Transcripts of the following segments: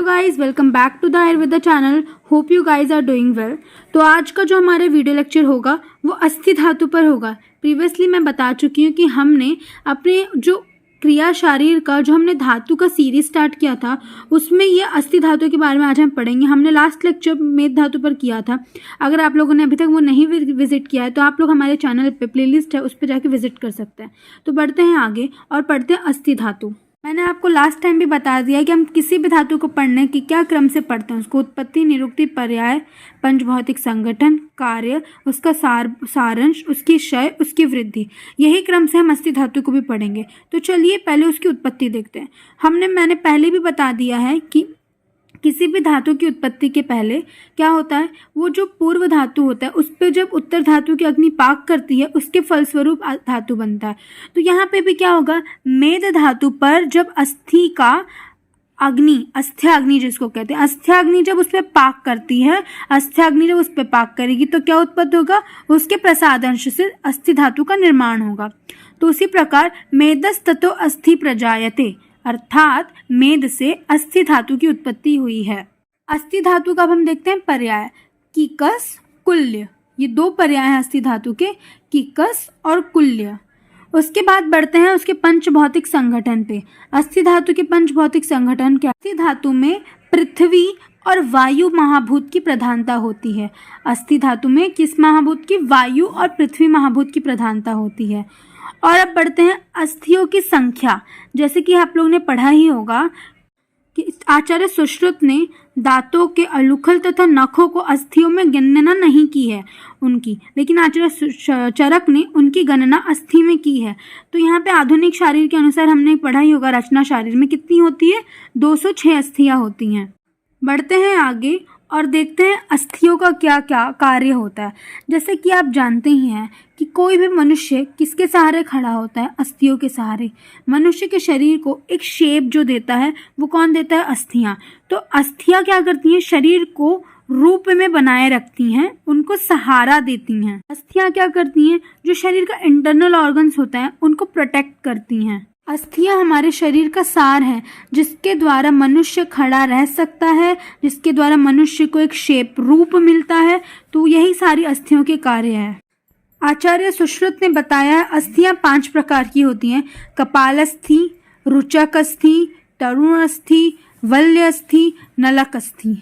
Hello guys, welcome back to the Ayurveda channel. Hope you guys are doing well. तो आज का जो हमारा वीडियो लेक्चर होगा वो अस्थि धातु पर होगा। प्रीवियसली मैं बता चुकी हूँ कि हमने अपने जो क्रिया शारीर का जो हमने धातु का सीरीज स्टार्ट किया था उसमें ये अस्थि धातु के बारे में आज हम पढ़ेंगे। हमने लास्ट लेक्चर मेद धातु पर किया था। अगर आप लोगों ने अभी तक वो नहीं विजिट किया है तो आप लोग हमारे चैनल पे प्लेलिस्ट है उस पर जाके विजिट कर सकते हैं। तो बढ़ते हैं आगे और पढ़ते हैं अस्थि धातु। मैंने आपको लास्ट टाइम भी बता दिया कि हम किसी भी धातु को पढ़ने की क्या क्रम से पढ़ते हैं। उसको उत्पत्ति, निरुक्ति, पर्याय, पंचभौतिक संगठन, कार्य, उसका सारांश, उसकी क्षय, उसकी वृद्धि, यही क्रम से हम अस्थि धातु को भी पढ़ेंगे। तो चलिए पहले उसकी उत्पत्ति देखते हैं। मैंने पहले भी बता दिया है कि किसी भी धातु की उत्पत्ति के पहले क्या होता है, वो जो पूर्व धातु होता है उस पर जब उत्तर धातु की अग्नि पाक करती है उसके फलस्वरूप धातु बनता है। तो यहाँ पे भी क्या होगा, मेद धातु पर जब अस्थि का अग्नि, अस्थियाग्नि जिसको कहते हैं, अस्थियाग्नि जब उस पर पाक करती है, अस्थियाग्नि जब उस पर पाक करेगी तो क्या उत्पत्ति होगा, उसके प्रसादांश से अस्थि धातु का निर्माण होगा। तो उसी प्रकार मेदस्ततो अस्थि प्रजायते, अर्थात मेद से अस्थि धातु की उत्पत्ति हुई है। अस्थि धातु का अब हम देखते हैं पर्याय, कीकस, कुल्य। ये दो पर्याय हैं अस्थि धातु के, कीकस और कुल्य। उसके बाद बढ़ते हैं उसके पंचभौतिक संगठन पे। अस्थि धातु के पंचभौतिक संगठन क्या, अस्थि धातु में पृथ्वी और वायु महाभूत की प्रधानता होती है। अस्थि धातु में किस महाभूत की, वायु और पृथ्वी महाभूत की प्रधानता होती है। और अब बढ़ते हैं अस्थियों की संख्या। जैसे कि आप लोगों ने पढ़ा ही होगा कि आचार्य सुश्रुत ने दांतों के अलूखल तथा नखों को अस्थियों में गणना नहीं की है उनकी, लेकिन आचार्य चरक ने उनकी गणना अस्थि में की है। तो यहाँ पे आधुनिक शारीर के अनुसार हमने पढ़ा ही होगा, रचना शारीर में कितनी होती है, 206 अस्थियाँ होती हैं। बढ़ते हैं आगे और देखते हैं अस्थियों का क्या क्या कार्य होता है। जैसे कि आप जानते ही हैं कि कोई भी मनुष्य किसके सहारे खड़ा होता है, अस्थियों के सहारे। मनुष्य के शरीर को एक शेप जो देता है वो कौन देता है, अस्थियां। तो अस्थियां क्या करती हैं, शरीर को रूप में बनाए रखती हैं, उनको सहारा देती हैं। अस्थियां क्या करती हैं, जो शरीर का इंटरनल ऑर्गन्स होता है उनको प्रोटेक्ट करती हैं। अस्थियां हमारे शरीर का सार है जिसके द्वारा मनुष्य खड़ा रह सकता है, जिसके द्वारा मनुष्य को एक शेप रूप मिलता है। तो यही सारी अस्थियों के कार्य है। आचार्य सुश्रुत ने बताया है अस्थियां 5 प्रकार की होती हैं, कपालस्थि, रुचक अस्थि, तरुण अस्थि, वल्य अस्थि, नलक अस्थि।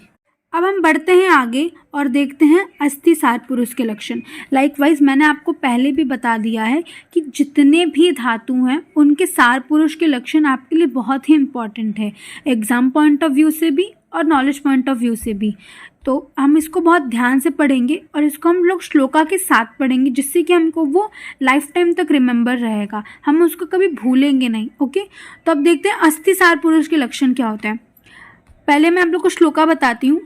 अब हम बढ़ते हैं आगे और देखते हैं अस्थि सार पुरुष के लक्षण। लाइकवाइज मैंने आपको पहले भी बता दिया है कि जितने भी धातु हैं उनके सार पुरुष के लक्षण आपके लिए बहुत ही इम्पॉर्टेंट है, एग्जाम पॉइंट ऑफ व्यू से भी और नॉलेज पॉइंट ऑफ व्यू से भी। तो हम इसको बहुत ध्यान से पढ़ेंगे और इसको हम लोग श्लोका के साथ पढ़ेंगे जिससे कि हमको वो लाइफ टाइम तक रिमेंबर रहेगा, हम उसको कभी भूलेंगे नहीं। ओके, तो अब देखते हैं अस्थि सार पुरुष के लक्षण क्या होते हैं। पहले मैं आप लोग को श्लोका बताती हूँ।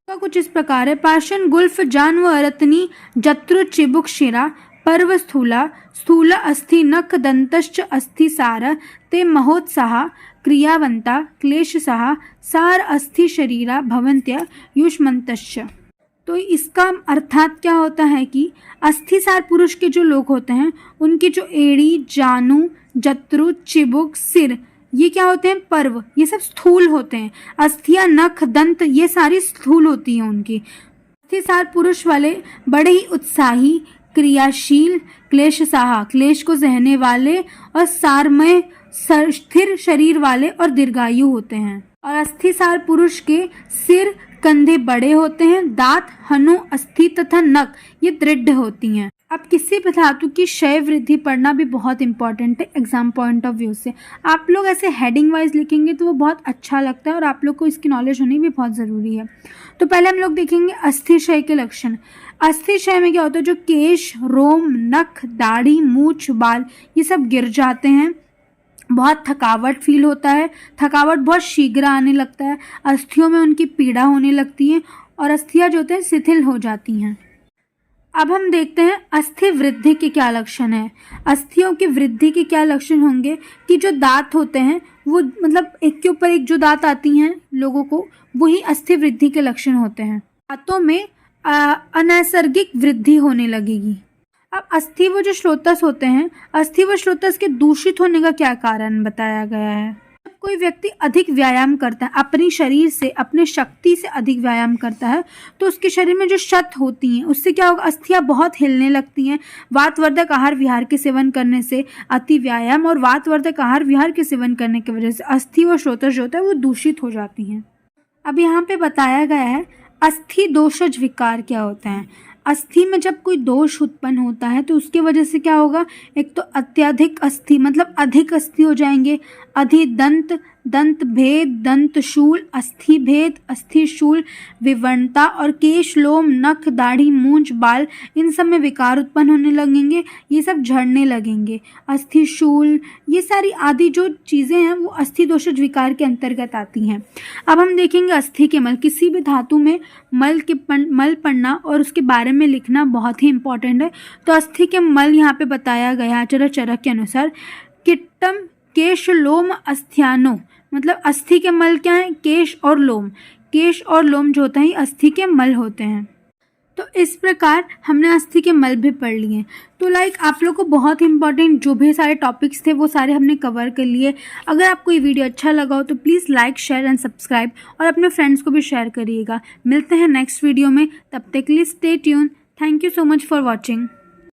का कुछ इस प्रकार है, पाषण गुल्फ जान्व अरतनी जत्रु चिबुक शिरा पर्व स्थूला स्थूला अस्थि नख दंतश्च अस्थि सार ते महोत्साह क्रियावंता क्लेशसहा सार अस्थि शरीरा भवन्त्य युष्मन्तश्च। तो इसका अर्थात क्या होता है कि अस्थि सार पुरुष के जो लोग होते हैं उनकी जो एड़ी, जानु, जत्रु, चिबुक, सिर, ये क्या होते हैं, पर्व, ये सब स्थूल होते हैं। अस्थियां, नख, दंत, ये सारी स्थूल होती हैं उनकी। अस्थि सार पुरुष वाले बड़े ही उत्साही, क्रियाशील, क्लेशसाहा, क्लेश को सहने वाले, और सारमय, स्थिर शरीर वाले और दीर्घायु होते हैं। और अस्थि सार पुरुष के सिर, कंधे बड़े होते हैं, दांत, हनु, अस्थि तथा नख ये दृढ़ होती हैं। अब किसी भी धातु की क्षय वृद्धि पढ़ना भी बहुत इंपॉर्टेंट है एग्जाम पॉइंट ऑफ व्यू से। आप लोग ऐसे हेडिंग वाइज लिखेंगे तो वो बहुत अच्छा लगता है और आप लोग को इसकी नॉलेज होनी भी बहुत ज़रूरी है। तो पहले हम लोग देखेंगे अस्थि क्षय के लक्षण। अस्थि क्षय में क्या होता है, जो केश, रोम, नख, दाढ़ी, मूछ, बाल ये सब गिर जाते हैं, बहुत थकावट फील होता है, थकावट बहुत शीघ्र आने लगता है, अस्थियों में उनकी पीड़ा होने लगती है और अस्थियां जो होते हैं शिथिल हो जाती हैं। अब हम देखते हैं अस्थि वृद्धि के क्या लक्षण है। अस्थियों की वृद्धि के क्या लक्षण होंगे कि जो दांत होते हैं वो मतलब एक के ऊपर एक जो दांत आती हैं लोगों को, वही अस्थि वृद्धि के लक्षण होते हैं। दांतों में अनैसर्गिक वृद्धि होने लगेगी। अब अस्थि व जो श्रोतस होते हैं, अस्थि व श्रोतस के दूषित होने का क्या कारण बताया गया है। कोई व्यक्ति अधिक व्यायाम करता है, अपनी शरीर से, अपने शक्ति से अधिक व्यायाम करता है, तो उसके शरीर में जो शक्त होती हैं उससे क्या होगा, अस्थियाँ बहुत हिलने लगती हैं। वातवर्धक आहार विहार के सेवन करने से, अति व्यायाम और वातवर्धक आहार विहार के सेवन करने की वजह से अस्थि व श्रोत्र जो होता है वो दूषित हो जाती हैं। अब यहाँ पे बताया गया है अस्थि दोषज विकार क्या होते हैं। अस्थि में जब कोई दोष उत्पन्न होता है तो उसके वजह से क्या होगा, एक तो अत्यधिक अस्थि मतलब अधिक अस्थि हो जाएंगे, अधिदंत, दंत भेद, दंत शूल, अस्थि भेद, अस्थि शूल, विवर्णता और केश, लोम, नख, दाढ़ी, मूंछ, बाल, इन सब में विकार उत्पन्न होने लगेंगे, ये सब झड़ने लगेंगे। अस्थि शूल, ये सारी आदि जो चीज़ें हैं वो अस्थि दोषज विकार के अंतर्गत आती हैं। अब हम देखेंगे अस्थि के मल। किसी भी धातु में मल पढ़ना और उसके बारे में लिखना बहुत ही इंपॉर्टेंट है। तो अस्थि के मल यहाँ पे बताया गया आचार्य चरक के अनुसार, किट्टम केश लोम अस्थियानो, मतलब अस्थि के मल क्या है, केश और लोम। केश और लोम जो होता है अस्थि के मल होते हैं। तो इस प्रकार हमने अस्थि के मल भी पढ़ लिए। तो आप लोग को बहुत इंपॉर्टेंट जो भी सारे टॉपिक्स थे वो सारे हमने कवर कर लिए। अगर आपको ये वीडियो अच्छा लगा हो तो please like, share and subscribe और अपने फ्रेंड्स को भी शेयर करिएगा। मिलते हैं नेक्स्ट वीडियो में, तब तक के लिए stay tune. Thank you so much for watching.